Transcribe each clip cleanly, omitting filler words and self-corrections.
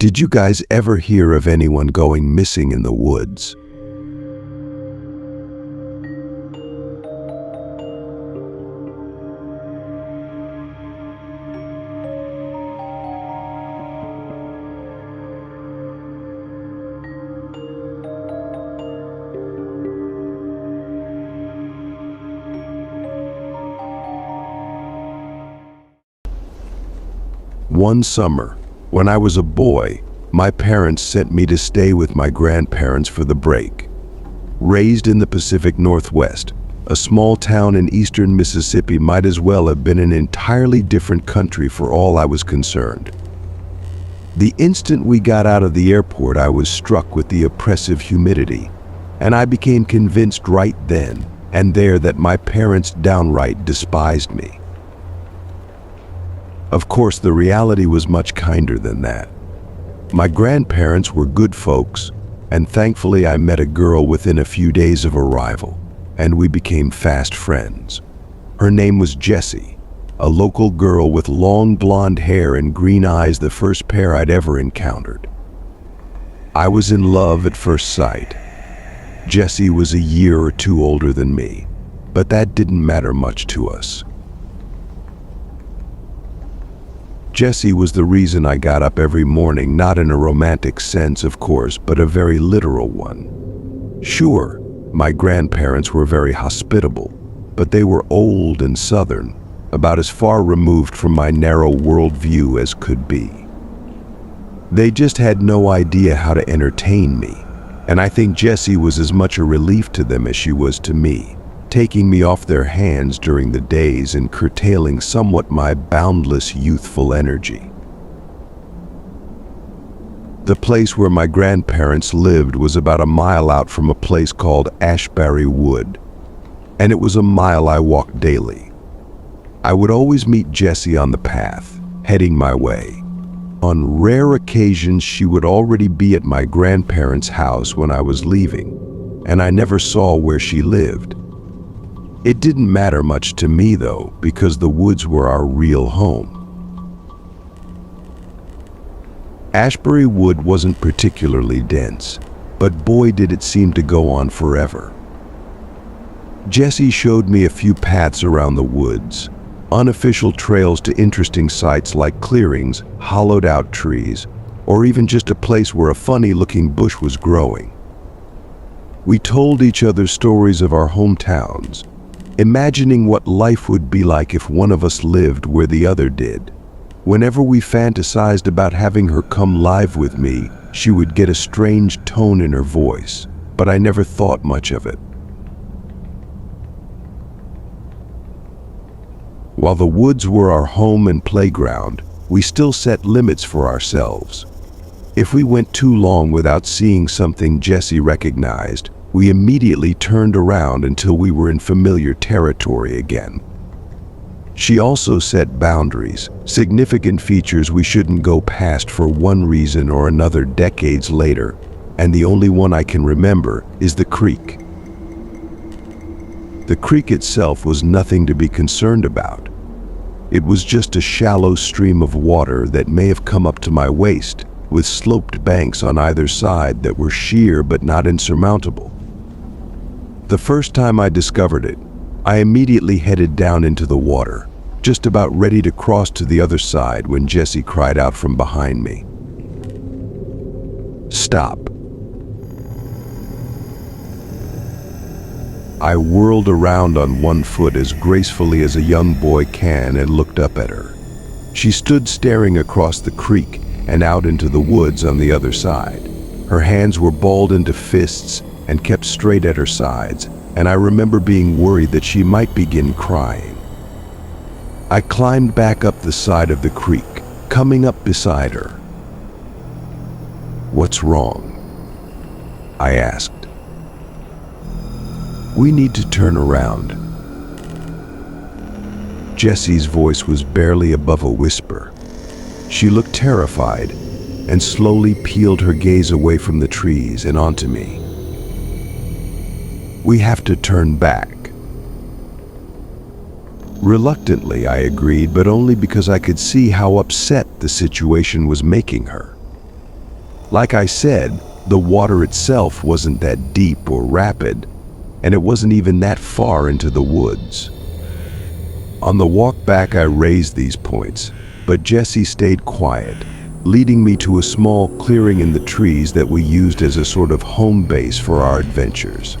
Did you guys ever hear of anyone going missing in the woods? One summer, when I was a boy, my parents sent me to stay with my grandparents for the break. Raised in the Pacific Northwest, a small town in eastern Mississippi might as well have been an entirely different country for all I was concerned. The instant we got out of the airport, I was struck with the oppressive humidity, and I became convinced right then and there that my parents downright despised me. Of course, the reality was much kinder than that. My grandparents were good folks, and thankfully I met a girl within a few days of arrival, and we became fast friends. Her name was Jessie, a local girl with long blonde hair and green eyes, the first pair I'd ever encountered. I was in love at first sight. Jessie was a year or two older than me, but that didn't matter much to us. Jessie was the reason I got up every morning, not in a romantic sense, of course, but a very literal one. Sure, my grandparents were very hospitable, but they were old and southern, about as far removed from my narrow worldview as could be. They just had no idea how to entertain me, and I think Jessie was as much a relief to them as she was to me, taking me off their hands during the days and curtailing somewhat my boundless youthful energy. The place where my grandparents lived was about a mile out from a place called Ashbury Wood, and it was a mile I walked daily. I would always meet Jessie on the path, heading my way. On rare occasions, she would already be at my grandparents' house when I was leaving, and I never saw where she lived. It didn't matter much to me, though, because the woods were our real home. Ashbury Wood wasn't particularly dense, but boy did it seem to go on forever. Jessie showed me a few paths around the woods, unofficial trails to interesting sites like clearings, hollowed-out trees, or even just a place where a funny-looking bush was growing. We told each other stories of our hometowns, imagining what life would be like if one of us lived where the other did. Whenever we fantasized about having her come live with me, she would get a strange tone in her voice, but I never thought much of it. While the woods were our home and playground, we still set limits for ourselves. If we went too long without seeing something Jessie recognized, we immediately turned around until we were in familiar territory again. She also set boundaries, significant features we shouldn't go past for one reason or another decades later, and the only one I can remember is the creek. The creek itself was nothing to be concerned about. It was just a shallow stream of water that may have come up to my waist, with sloped banks on either side that were sheer but not insurmountable. The first time I discovered it, I immediately headed down into the water, just about ready to cross to the other side when Jessie cried out from behind me. "Stop." I whirled around on one foot as gracefully as a young boy can and looked up at her. She stood staring across the creek and out into the woods on the other side. Her hands were balled into fists and kept straight at her sides, and I remember being worried that she might begin crying. I climbed back up the side of the creek, coming up beside her. "What's wrong?" I asked. "We need to turn around." Jessie's voice was barely above a whisper. She looked terrified and slowly peeled her gaze away from the trees and onto me. "We have to turn back." Reluctantly, I agreed, but only because I could see how upset the situation was making her. Like I said, the water itself wasn't that deep or rapid, and it wasn't even that far into the woods. On the walk back, I raised these points, but Jessie stayed quiet, leading me to a small clearing in the trees that we used as a sort of home base for our adventures.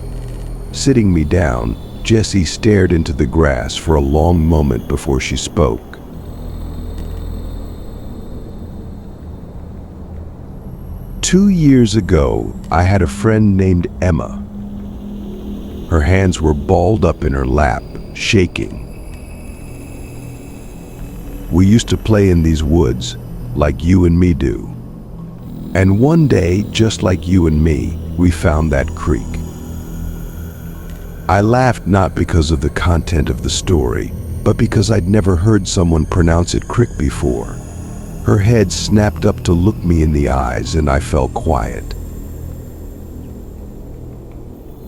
Sitting me down, Jessie stared into the grass for a long moment before she spoke. "2 years ago, I had a friend named Emma. Her hands were balled up in her lap, shaking. We used to play in these woods, like you and me do. And one day, just like you and me, we found that creek. I laughed not because of the content of the story, but because I'd never heard someone pronounce it crick before. Her head snapped up to look me in the eyes, and I fell quiet.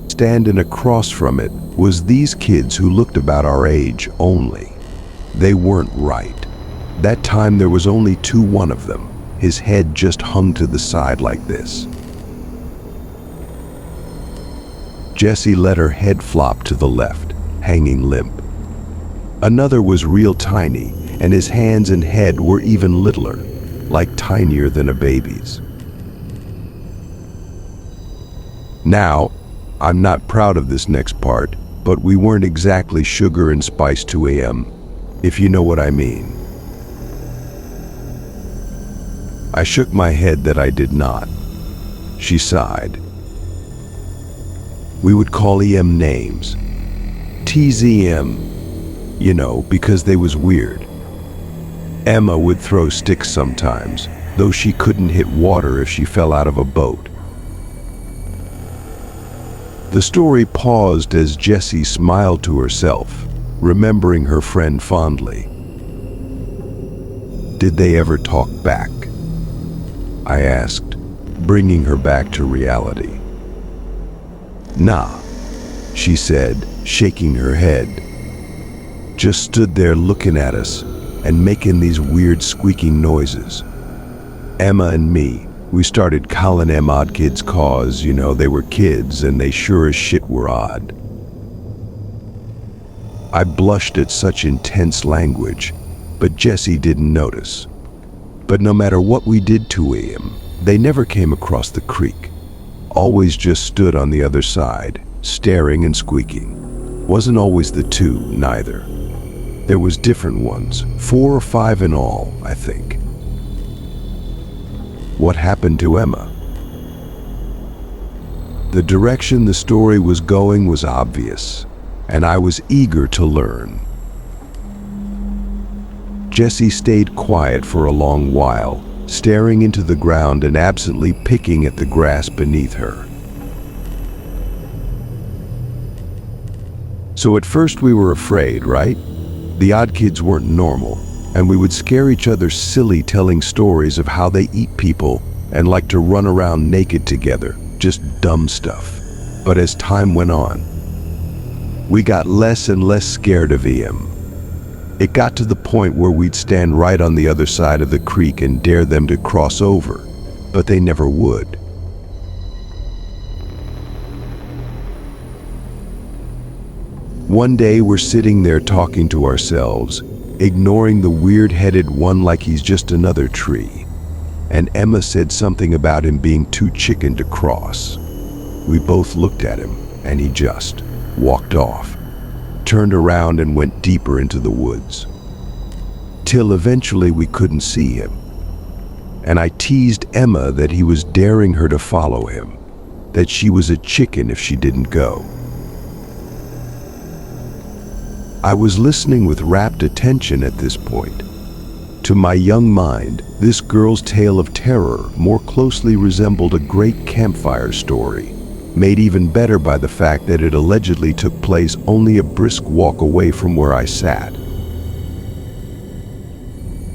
Standing across from it was these kids who looked about our age only. They weren't right. That time there was only one of them. His head just hung to the side like this." Jessie let her head flop to the left, hanging limp. Another was real tiny, and his hands and head were even littler, like tinier than a baby's. Now, I'm not proud of this next part, but we weren't exactly sugar and spice 2 a.m., if you know what I mean. I shook my head that I did not. She sighed. "We would call EM names. TZM, you know, because they was weird. Emma would throw sticks sometimes, though she couldn't hit water if she fell out of a boat." The story paused as Jessie smiled to herself, remembering her friend fondly. "Did they ever talk back?" I asked, bringing her back to reality. "Nah," she said, shaking her head. "Just stood there looking at us and making these weird squeaking noises. Emma and me, we started calling them Oddkids cause, you know, they were kids and they sure as shit were odd." I blushed at such intense language, but Jessie didn't notice. But no matter what we did to him, they never came across the creek. Always just stood on the other side, staring and squeaking. Wasn't always the two, neither. There was different ones, 4 or 5 in all, I think. What happened to Emma? The direction the story was going was obvious, and I was eager to learn. Jessie stayed quiet for a long while, staring into the ground and absently picking at the grass beneath her. "So at first we were afraid, right? The Oddkids weren't normal, and we would scare each other silly telling stories of how they eat people and like to run around naked together, just dumb stuff. But as time went on, we got less and less scared of EM. It got to the point where we'd stand right on the other side of the creek and dare them to cross over, but they never would. One day we're sitting there talking to ourselves, ignoring the weird-headed one like he's just another tree, and Emma said something about him being too chicken to cross. We both looked at him, and he just walked off, turned around and went deeper into the woods, till eventually we couldn't see him. And I teased Emma that he was daring her to follow him, that she was a chicken if she didn't go. I was listening with rapt attention at this point. To my young mind, this girl's tale of terror more closely resembled a great campfire story, made even better by the fact that it allegedly took place only a brisk walk away from where I sat.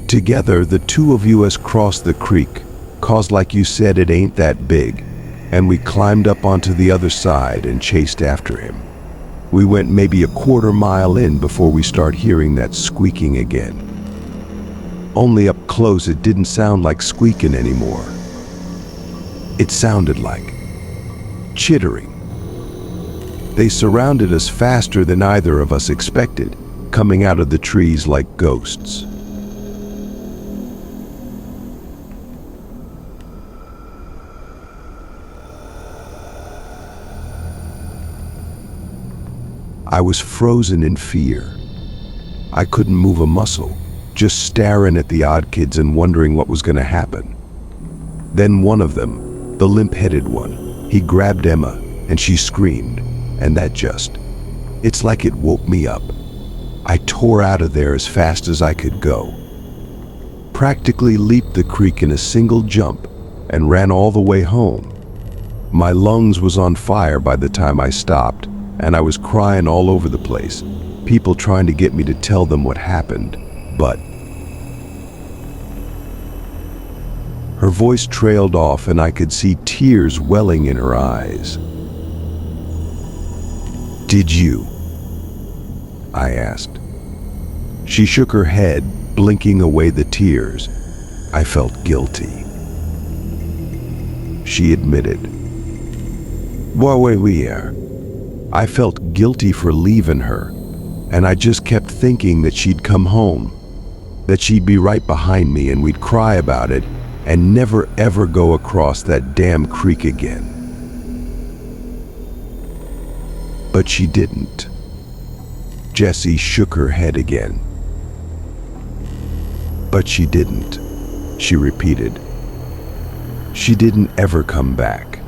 Together, the two of us crossed the creek, 'cause like you said, it ain't that big, and we climbed up onto the other side and chased after him. We went maybe a quarter mile in before we start hearing that squeaking again. Only up close it didn't sound like squeaking anymore. It sounded like chittering. They surrounded us faster than either of us expected, coming out of the trees like ghosts. I was frozen in fear. I couldn't move a muscle, just staring at the Oddkids and wondering what was going to happen. Then one of them, the limp-headed one, he grabbed Emma and she screamed, and it's like it woke me up. I tore out of there as fast as I could go. Practically leaped the creek in a single jump and ran all the way home. My lungs was on fire by the time I stopped, and I was crying all over the place, people trying to get me to tell them what happened, but her voice trailed off and I could see tears welling in her eyes. "Did you?" I asked. She shook her head, blinking away the tears. I felt guilty. She admitted. I felt guilty for leaving her, and I just kept thinking that she'd come home, that she'd be right behind me and we'd cry about it and never ever go across that damn creek again. But she didn't. Jessie shook her head again. But she didn't, she repeated. She didn't ever come back.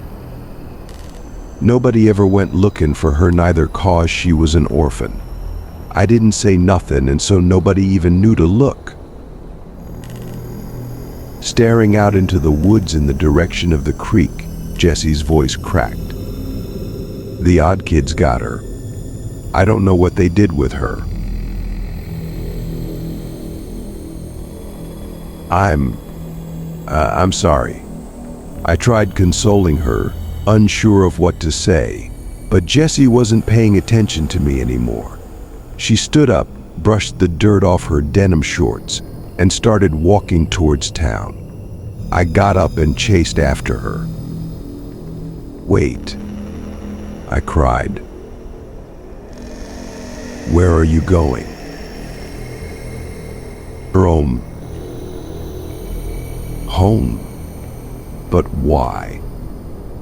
Nobody ever went looking for her, neither, 'cause she was an orphan. I didn't say nothing, and so nobody even knew to look. Staring out into the woods in the direction of the creek, Jessie's voice cracked. "The Oddkids got her. I don't know what they did with her. I'm sorry." I tried consoling her, unsure of what to say, but Jessie wasn't paying attention to me anymore. She stood up, brushed the dirt off her denim shorts, and started walking towards town. I got up and chased after her. "Wait," I cried. "Where are you going?" Home. But why?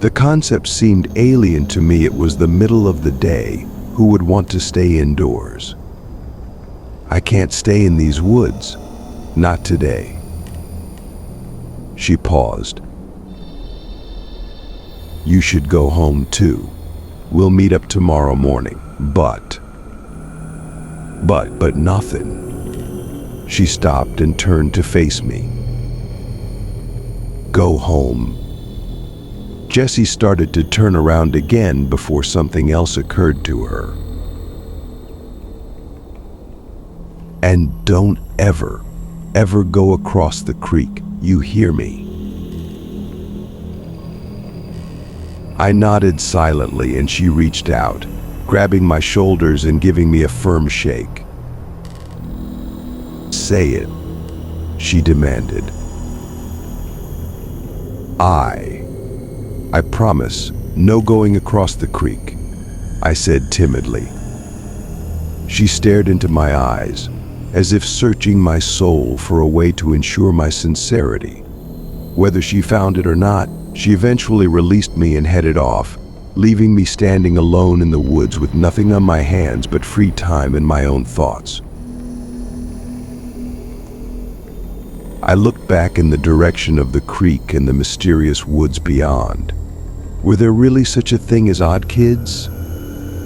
The concept seemed alien to me. It was the middle of the day. Who would want to stay indoors? I can't stay in these woods. Not today. She paused. "You should go home too. We'll meet up tomorrow morning." But nothing. She stopped and turned to face me. "Go home." Jessie started to turn around again before something else occurred to her. "And don't ever go across the creek, you hear me?" I nodded silently and she reached out, grabbing my shoulders and giving me a firm shake. "Say it," she demanded. I promise, no going across the creek," I said timidly. She stared into my eyes, as if searching my soul for a way to ensure my sincerity. Whether she found it or not, she eventually released me and headed off, leaving me standing alone in the woods with nothing on my hands but free time and my own thoughts. I looked back in the direction of the creek and the mysterious woods beyond. Were there really such a thing as Oddkids?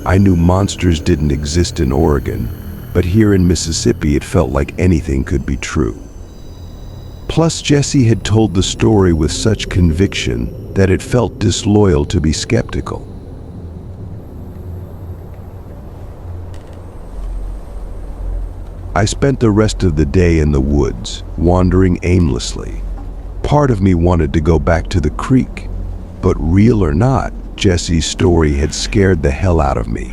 I knew monsters didn't exist in Oregon, but here in Mississippi it felt like anything could be true. Plus, Jessie had told the story with such conviction that it felt disloyal to be skeptical. I spent the rest of the day in the woods, wandering aimlessly. Part of me wanted to go back to the creek, but real or not, Jessie's story had scared the hell out of me.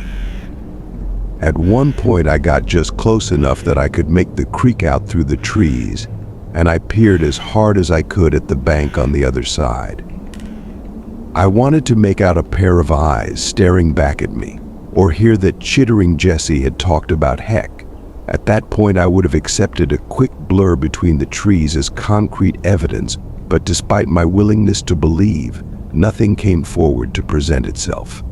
At one point I got just close enough that I could make the creek out through the trees, and I peered as hard as I could at the bank on the other side. I wanted to make out a pair of eyes staring back at me, or hear that chittering Jessie had talked about heck. At that point, I would have accepted a quick blur between the trees as concrete evidence, but despite my willingness to believe, nothing came forward to present itself.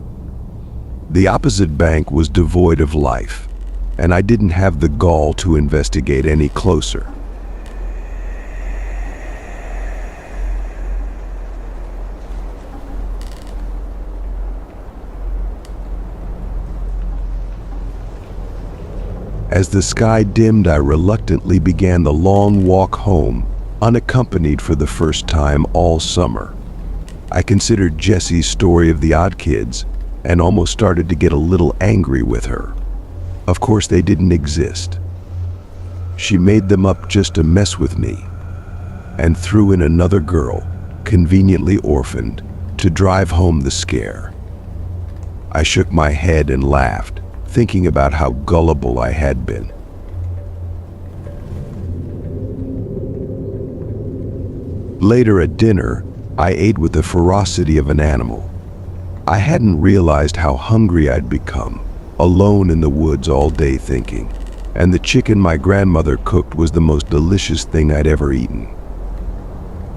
The opposite bank was devoid of life, and I didn't have the gall to investigate any closer. As the sky dimmed, I reluctantly began the long walk home, unaccompanied for the first time all summer. I considered Jessie's story of the Oddkids and almost started to get a little angry with her. Of course, they didn't exist. She made them up just to mess with me, and threw in another girl, conveniently orphaned, to drive home the scare. I shook my head and laughed, thinking about how gullible I had been. Later at dinner, I ate with the ferocity of an animal. I hadn't realized how hungry I'd become, alone in the woods all day thinking, and the chicken my grandmother cooked was the most delicious thing I'd ever eaten.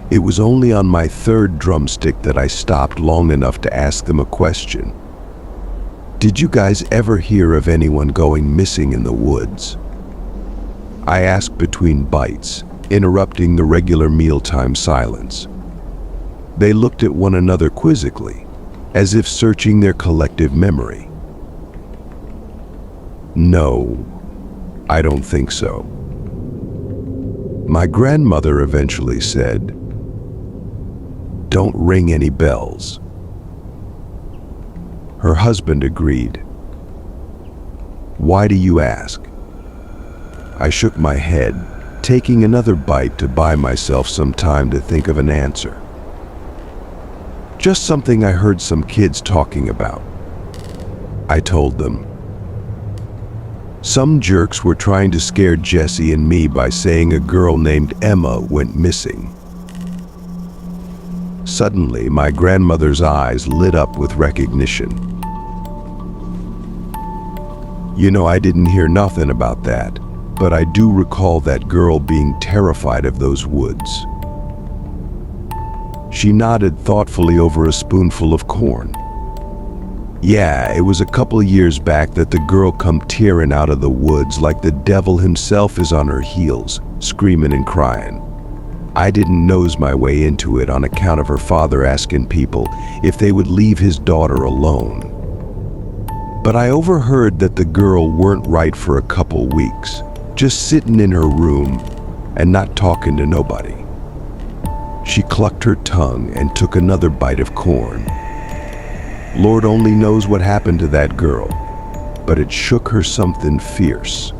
It was only on my third drumstick that I stopped long enough to ask them a question. Did you guys ever hear of anyone going missing in the woods? I asked between bites, interrupting the regular mealtime silence. They looked at one another quizzically, as if searching their collective memory. No, I don't think so. My grandmother eventually said, "Don't ring any bells." Her husband agreed. "Why do you ask?" I shook my head, taking another bite to buy myself some time to think of an answer. "Just something I heard some kids talking about," I told them. Some jerks were trying to scare Jessie and me by saying a girl named Emma went missing. Suddenly, my grandmother's eyes lit up with recognition. "You know, I didn't hear nothing about that, but I do recall that girl being terrified of those woods." She nodded thoughtfully over a spoonful of corn. "Yeah, it was a couple years back that the girl come tearing out of the woods like the devil himself is on her heels, screaming and crying. I didn't nose my way into it on account of her father asking people if they would leave his daughter alone. But I overheard that the girl weren't right for a couple weeks, just sitting in her room and not talking to nobody." She clucked her tongue and took another bite of corn. Lord only knows what happened to that girl, but it shook her something fierce.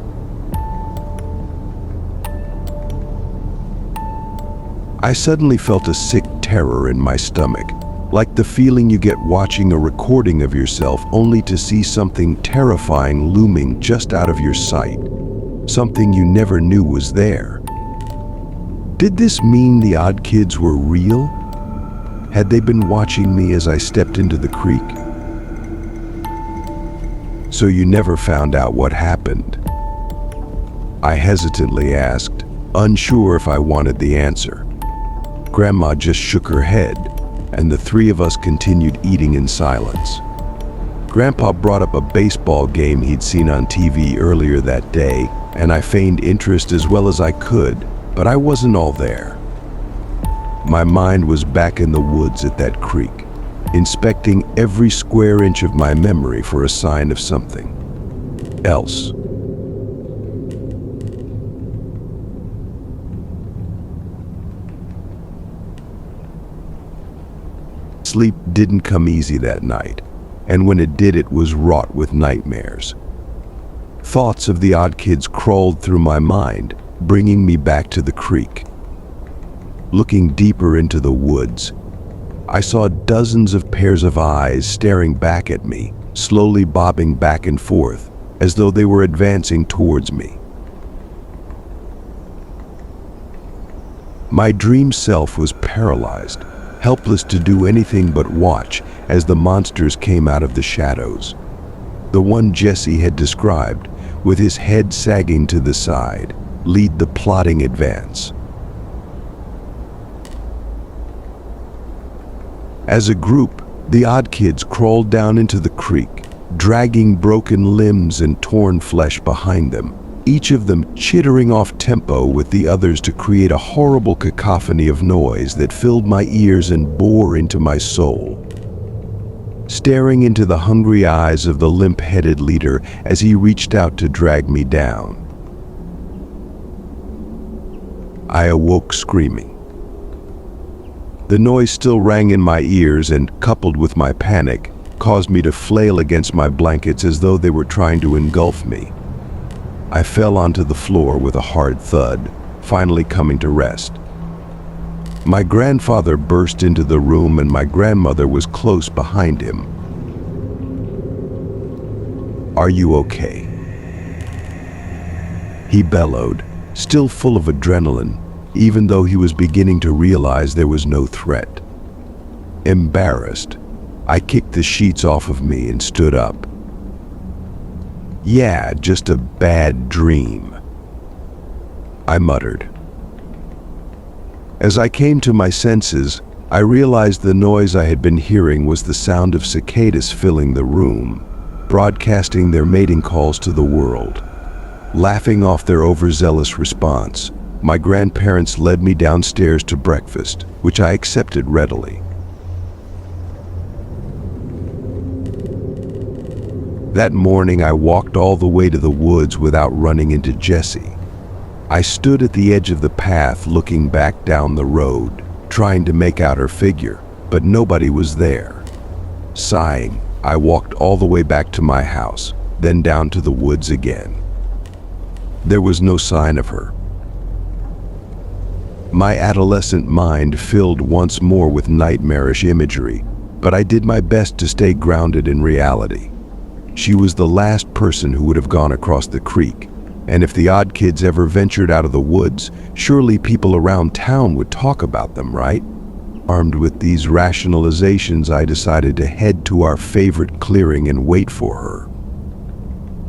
I suddenly felt a sick terror in my stomach, like the feeling you get watching a recording of yourself only to see something terrifying looming just out of your sight, something you never knew was there. Did this mean the Oddkids were real? Had they been watching me as I stepped into the creek? "So you never found out what happened?" I hesitantly asked, unsure if I wanted the answer. Grandma just shook her head, and the three of us continued eating in silence. Grandpa brought up a baseball game he'd seen on TV earlier that day, and I feigned interest as well as I could, but I wasn't all there. My mind was back in the woods at that creek, inspecting every square inch of my memory for a sign of something else. Sleep didn't come easy that night, and when it did, it was wrought with nightmares. Thoughts of the Oddkids crawled through my mind, bringing me back to the creek. Looking deeper into the woods, I saw dozens of pairs of eyes staring back at me, slowly bobbing back and forth, as though they were advancing towards me. My dream self was paralyzed, helpless to do anything but watch as the monsters came out of the shadows. The one Jesse had described, with his head sagging to the side, lead the plodding advance. As a group, the Oddkids crawled down into the creek, dragging broken limbs and torn flesh behind them, each of them chittering off tempo with the others to create a horrible cacophony of noise that filled my ears and bore into my soul. Staring into the hungry eyes of the limp-headed leader as he reached out to drag me down, I awoke screaming. The noise still rang in my ears and, coupled with my panic, caused me to flail against my blankets as though they were trying to engulf me. I fell onto the floor with a hard thud, finally coming to rest. My grandfather burst into the room and my grandmother was close behind him. "Are you okay?" he bellowed, still full of adrenaline, even though he was beginning to realize there was no threat. Embarrassed, I kicked the sheets off of me and stood up. "Yeah, just a bad dream," I muttered. As I came to my senses, I realized the noise I had been hearing was the sound of cicadas filling the room, broadcasting their mating calls to the world. Laughing off their overzealous response, my grandparents led me downstairs to breakfast, which I accepted readily. That morning, I walked all the way to the woods without running into Jessie. I stood at the edge of the path looking back down the road, trying to make out her figure, but nobody was there. Sighing, I walked all the way back to my house, then down to the woods again. There was no sign of her. My adolescent mind filled once more with nightmarish imagery, but I did my best to stay grounded in reality. She was the last person who would have gone across the creek, and if the Oddkids ever ventured out of the woods, surely people around town would talk about them, right? Armed with these rationalizations, I decided to head to our favorite clearing and wait for her.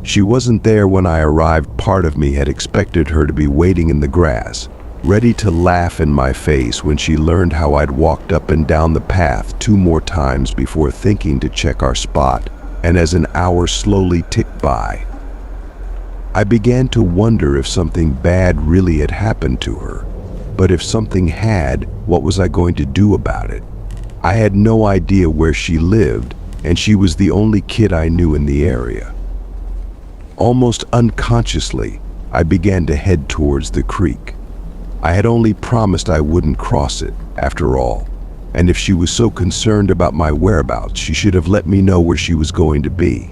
She wasn't there when I arrived. Part of me had expected her to be waiting in the grass, ready to laugh in my face when she learned how I'd walked up and down the path 2 more times before thinking to check our spot, and as an hour slowly ticked by, I began to wonder if something bad really had happened to her. But if something had, what was I going to do about it? I had no idea where she lived, and she was the only kid I knew in the area. Almost unconsciously, I began to head towards the creek. I had only promised I wouldn't cross it, after all, and if she was so concerned about my whereabouts, she should have let me know where she was going to be.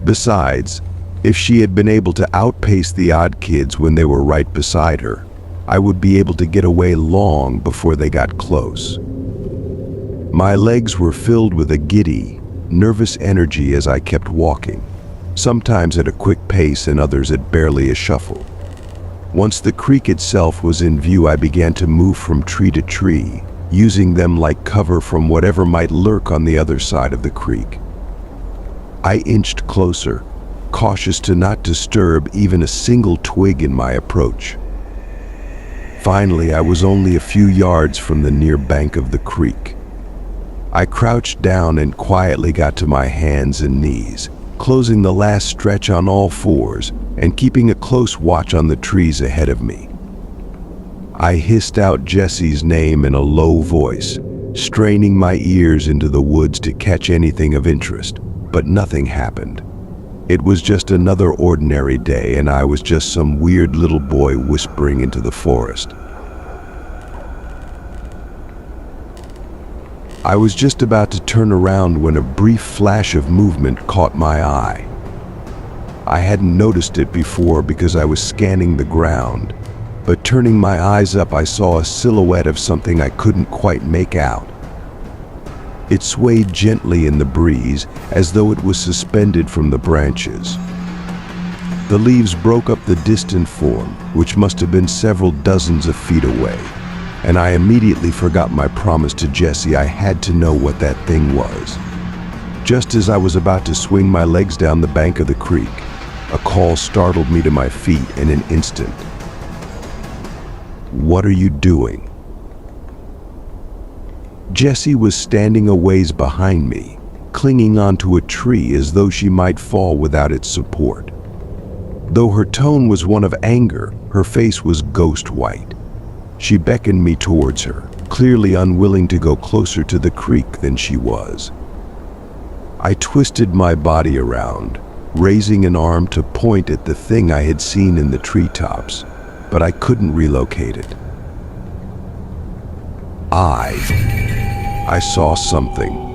Besides, if she had been able to outpace the Oddkids when they were right beside her, I would be able to get away long before they got close. My legs were filled with a giddy, nervous energy as I kept walking, sometimes at a quick pace and others at barely a shuffle. Once the creek itself was in view, I began to move from tree to tree, using them like cover from whatever might lurk on the other side of the creek. I inched closer, cautious to not disturb even a single twig in my approach. Finally, I was only a few yards from the near bank of the creek. I crouched down and quietly got to my hands and knees, closing the last stretch on all fours and keeping a close watch on the trees ahead of me. I hissed out Jesse's name in a low voice, straining my ears into the woods to catch anything of interest, but nothing happened. It was just another ordinary day, and I was just some weird little boy whispering into the forest. I was just about to turn around when a brief flash of movement caught my eye. I hadn't noticed it before because I was scanning the ground, but turning my eyes up, I saw a silhouette of something I couldn't quite make out. It swayed gently in the breeze as though it was suspended from the branches. The leaves broke up the distant form, which must have been several dozens of feet away. and I immediately forgot my promise to Jessie. I had to know what that thing was. Just as I was about to swing my legs down the bank of the creek, a call startled me to my feet in an instant. "What are you doing?" Jessie was standing a ways behind me, clinging onto a tree as though she might fall without its support. Though her tone was one of anger, her face was ghost white. She beckoned me towards her, clearly unwilling to go closer to the creek than she was. I twisted my body around, raising an arm to point at the thing I had seen in the treetops, but I couldn't relocate it. I saw something.